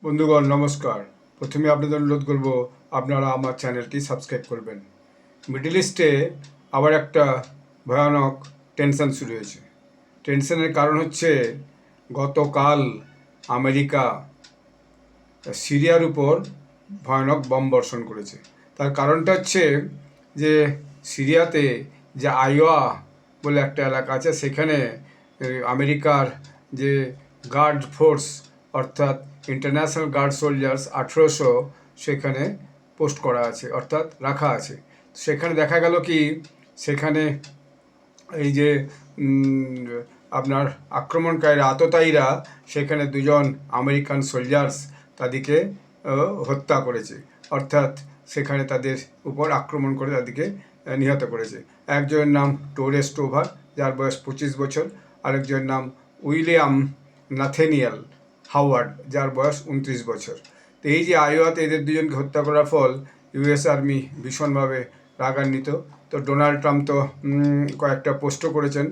বন্ধুগণ নমস্কার। প্রথমে আপনাদের অনুরোধ করব আপনারা আমার চ্যানেলটি সাবস্ক্রাইব করবেন। মিডল ইস্টে আবার একটা ভয়ানক টেনশন শুরু হয়েছে। টেনশনের কারণ হচ্ছে গতকাল আমেরিকা সিরিয়ার উপর ভয়ানক বম বর্ষণ করেছে। তার কারণটা হচ্ছে যে সিরিয়াতে যে আইওয়া বলে একটা এলাকা আছে, সেখানে আমেরিকার যে গার্ড ফোর্স অর্থাৎ ইন্টারন্যাশনাল গার্ড সোলজার্স 1800 সেখানে পোস্ট করা আছে, অর্থাৎ রাখা আছে। সেখানে দেখা গেল কি, সেখানে এই যে আপনার আক্রমণকারীরা আততায়ীরা সেখানে দুজন আমেরিকান সোলজার্স তাদেরকে হত্যা করেছে, অর্থাৎ সেখানে তাদের উপর আক্রমণ করে তাদেরকে নিহত করেছে। একজনের নাম টোরেস টোভার, যার বয়স 25 বছর, আরেকজনের নাম উইলিয়াম নাথেনিয়াল হাওয়ার্ড, যার বয়স 29 বছর। তো এই যে আইওয়াতে এদের দুজনকে হত্যা করার ফল ইউএস আর্মি ভীষণভাবে রাগান্বিত। তো ডোনাল্ড ট্রাম্প তো কয়েকটা পোস্টও করেছেন।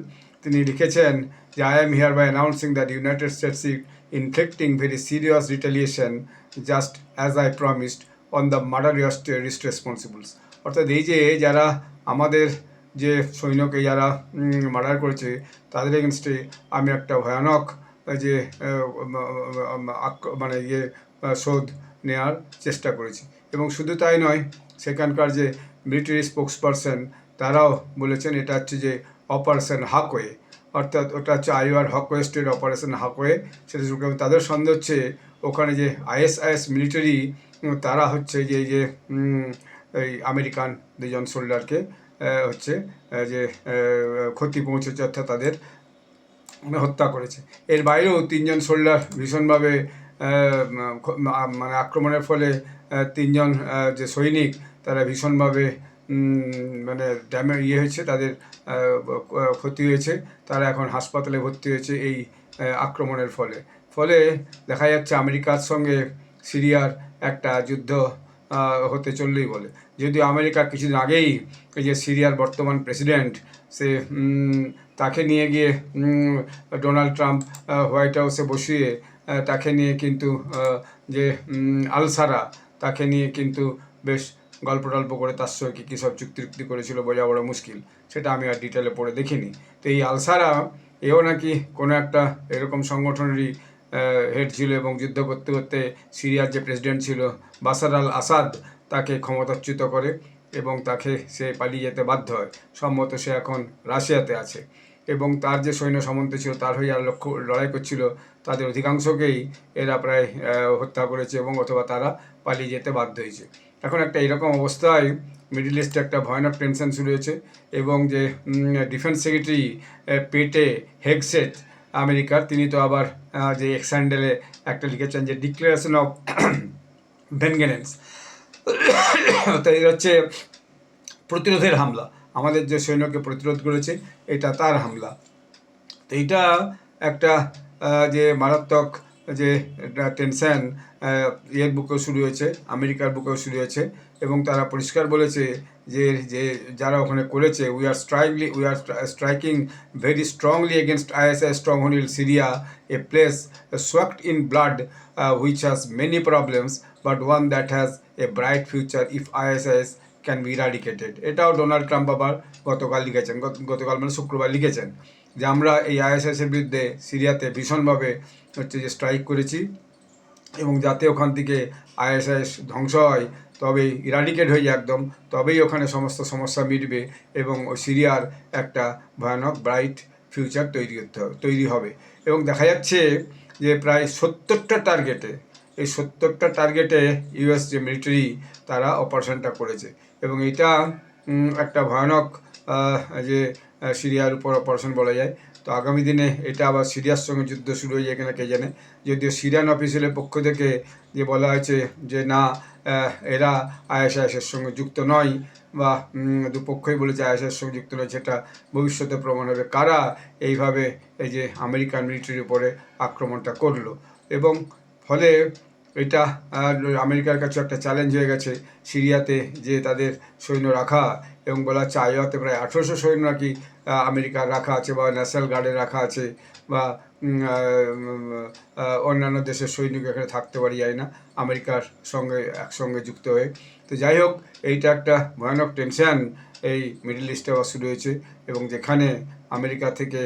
তিনি লিখেছেন যে I am hereby announcing that United States inflicting very serious retaliation just as I promised on the murderous terrorist responsibles. অর্থাৎ এই যে যারা আমাদের যে সৈন্যকে যারা মার্ডার করেছে তাদের এগেনস্টে আমি একটা ভয়ানক যে মানে শোধ নেওয়ার চেষ্টা করেছি। এবং শুধু তাই নয়, সেখানকার যে মিলিটারি স্পোক্সপারসন তারাও বলেছেন এটা হচ্ছে যে অপারেশন হাকওয়ে, অর্থাৎ ওটা হচ্ছে আইওয়ার হকওয়ে স্টেট অপারেশন হাকওয়ে। সেটা তাদের সন্দেহ হচ্ছে ওখানে যে আইএসআইএস মিলিটারি তারা হচ্ছে যে এই আমেরিকান দুজন সোল্ডারকে হচ্ছে যে ক্ষতি পৌঁছেছে, অর্থাৎ তাদের হত্যা করেছে। এর বাইরেও 3জন সোল্ডার ভীষণভাবে মানে আক্রমণের ফলে 3জন যে সৈনিক তারা ভীষণভাবে মানে হয়েছে, তাদের ক্ষতি হয়েছে। তারা এখন হাসপাতালে ভর্তি হয়েছে এই আক্রমণের ফলে দেখা যাচ্ছে আমেরিকার সঙ্গে সিরিয়ার একটা যুদ্ধ হতে চললেই বলে। যদিও আমেরিকা কিছুদিন আগেই এই যে সিরিয়ার বর্তমান প্রেসিডেন্ট সে তাকে নিয়ে গিয়ে ডোনাল্ড ট্রাম্প হোয়াইট হাউসে বসিয়ে তাকে নিয়ে কিন্তু যে আলসারা তাকে নিয়ে কিন্তু বেশ গল্প টল্প করে তার সঙ্গে কী সব চুক্তি করেছিল বোঝা বড় মুশকিল, সেটা আমি আর ডিটেলে পড়ে দেখিনি। তো এই আলসারা এও নাকি কোনো একটা এরকম সংগঠনেরই হেড ছিল এবং যুদ্ধ করতে করতে সিরিয়ার যে প্রেসিডেন্ট ছিল বাশার আল আসাদ তাকে ক্ষমতাচ্যুত করে এবং তাকে সে পালিয়ে যেতে বাধ্য হয়। সম্ভবত সে এখন রাশিয়াতে আছে এবং তার যে সৈন্য সামন্ত ছিল তার হয়ে আর লড়াই করছিল তাদের অধিকাংশকেই এরা প্রায় হত্যা করেছে এবং অথবা তারা পালিয়ে যেতে বাধ্য হয়েছে। এখন একটা এরকম অবস্থায় মিডল ইস্টে একটা ভয়ানক টেনশন শুরু হয়েছে এবং যে ডিফেন্স সেক্রেটারি পেটে হেগসেট আমেরিকার, তিনি তো আবার যে এক্স হ্যান্ডেলে একটা লিখেছেন যে ডিক্লারেশন অফ ভেনগেনেন্স, তো এই হচ্ছে প্রতিরোধের হামলা, আমাদের যে সৈন্যকে প্রতিরোধ করেছে এটা তার হামলা। তো এইটা একটা যে মারাত্মক যে টেনশন এর বুকেও শুরু হয়েছে, আমেরিকার বুকেও শুরু হয়েছে এবং তারা পরিষ্কার বলেছে যে যারা ওখানে করেছে we are striking very strongly against ISI stronghold in Syria, a place soaked in blood which has many problems but one that has a bright future if ISIS can be eradicated. এটাও Donald Trump আবার গতকাল লিখেছেন, গতকাল মানে শুক্রবার লিখেছেন যে আমরা এই আইএসআইএসের বিরুদ্ধে সিরিয়াতে ভীষণভাবে হচ্ছে যে স্ট্রাইক করেছি এবং যাতে ওখান থেকে আইএসআইএস ধ্বংস হয়, তবেই ইরাডিকেট হয়ে যায় একদম, তবেই ওখানে সমস্ত সমস্যা মিটবে এবং ওই সিরিয়ার একটা ভয়ানক ব্রাইট ফিউচার তৈরি হবে। এবং দেখা যাচ্ছে যে প্রায় 70টা টার্গেটে, এই 70টা টার্গেটে ইউএস যে মিলিটারি তারা অপারেশনটা করেছে এবং এটা একটা ভয়ানক যে সিরিয়ার উপর অপারেশন বলা যায়। তো আগামী দিনে এটা আবার সিরিয়ার সঙ্গে যুদ্ধ শুরু হয়ে যায় কিনা কে জানে। যদিও সিরিয়ান অফিসিয়ালের পক্ষ থেকে যে বলা হয়েছে যে না, এরা আইএসআইএসের সঙ্গে যুক্ত নয়, বা দুপক্ষই বলেছে আইএসআইএসের সঙ্গে যুক্ত নয়, সেটা ভবিষ্যতে প্রমাণ হবে কারা এইভাবে এই যে আমেরিকান মিলিটারির উপরে আক্রমণটা করলো। এবং ফলে এটা আমেরিকার কাছে একটা চ্যালেঞ্জ হয়ে গেছে সিরিয়াতে যে তাদের সৈন্য রাখা, এবং বলা হচ্ছে আইওয়াতে প্রায় 1800 সৈন্য নাকি আমেরিকার রাখা আছে, বা ন্যাশনাল গার্ডে রাখা আছে, বা অন্যান্য দেশের সৈনিক এখানে থাকতে পারি যায় না আমেরিকার সঙ্গে একসঙ্গে যুক্ত হয়ে। তো যাই হোক, এইটা একটা ভয়ানক টেনশন এই মিডল ইস্টে আবার শুরু হয়েছে, এবং যেখানে আমেরিকা থেকে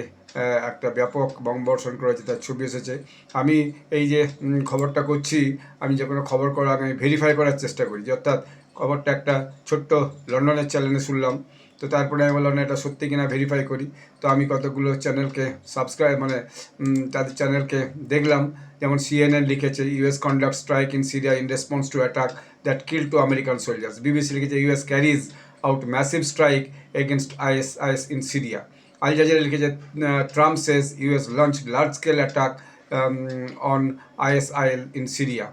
একটা ব্যাপক বর্ষণ করা হয়েছে তার ছবি এসেছে। আমি এই যে খবরটা করছি, আমি যে কোনো খবর করার আগে আমি ভেরিফাই করার চেষ্টা করি, যে অর্থাৎ খবরটা একটা ছোট্ট লন্ডনের চ্যানেলে শুনলাম, তো তারপরে আমি বললাম না এটা সত্যি কিনা ভেরিফাই করি। তো আমি কতগুলো চ্যানেলকে সাবস্ক্রাইব তাদের চ্যানেলকে দেখলাম, যেমন সিএনএন লিখেছে US conduct strike in Syria in response to attack that kill two American soldiers. BBC লিখেছে US carries out massive strike against IS in Syria. Al Jazeera লিখেছে Trump says US launch large scale attack on ISIL in Syria.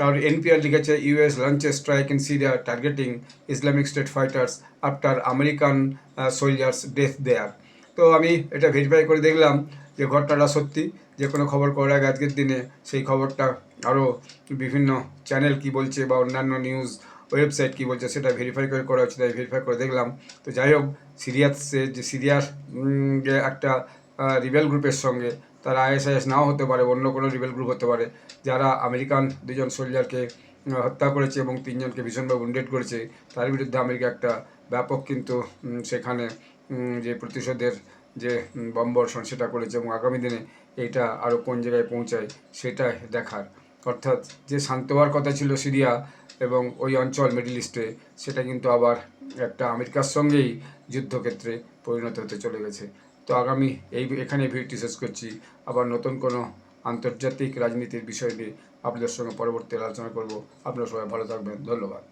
আর NPR লিখেছে US launches strike in Syria targeting Islamic State fighters after American soldiers death there. তো আমি এটা verify করে দেখলাম যে ঘটনাটা সত্যি। যে কোনো খবর করার আগে আজকের দিনে সেই খবরটা আরও বিভিন্ন চ্যানেল কি বলছে বা অন্যান্য নিউজ ওয়েবসাইট কী বলছে সেটা ভেরিফাই করে করা হচ্ছে, তাই ভেরিফাই করে দেখলাম। তো যাই হোক, সিরিয়ার যে একটা রিবেল গ্রুপের সঙ্গে, তারা আইএসআইএস নাও হতে পারে, অন্য কোনো রিবেল গ্রুপ হতে পারে, যারা আমেরিকান 2জন সোলজারকে হত্যা করেছে এবং 3জনকে ভীষণভাবে উন্ডেড করেছে, তার বিরুদ্ধে আমেরিকা একটা ব্যাপক কিন্তু সেখানে যে প্রতিশোধের যে বর্ষণ সেটা করেছে, এবং আগামী দিনে এইটা আরও কোন জায়গায় পৌঁছায় সেটাই দেখার। অর্থাৎ যে শান্ত হওয়ার কথা ছিল সিরিয়া এবং ওই অঞ্চল মিডল ইস্টে, সেটা কিন্তু আবার একটা আমেরিকার সঙ্গেই যুদ্ধক্ষেত্রে পরিণত হতে চলে গেছে। তো আগামী এখানে ভিডিওটি শেষ করছি। আবার নতুন কোনো আন্তর্জাতিক রাজনীতির বিষয় নিয়ে আপনাদের সঙ্গে পরবর্তী আলোচনা করব। আপনারা সবাই ভালো থাকবেন, ধন্যবাদ।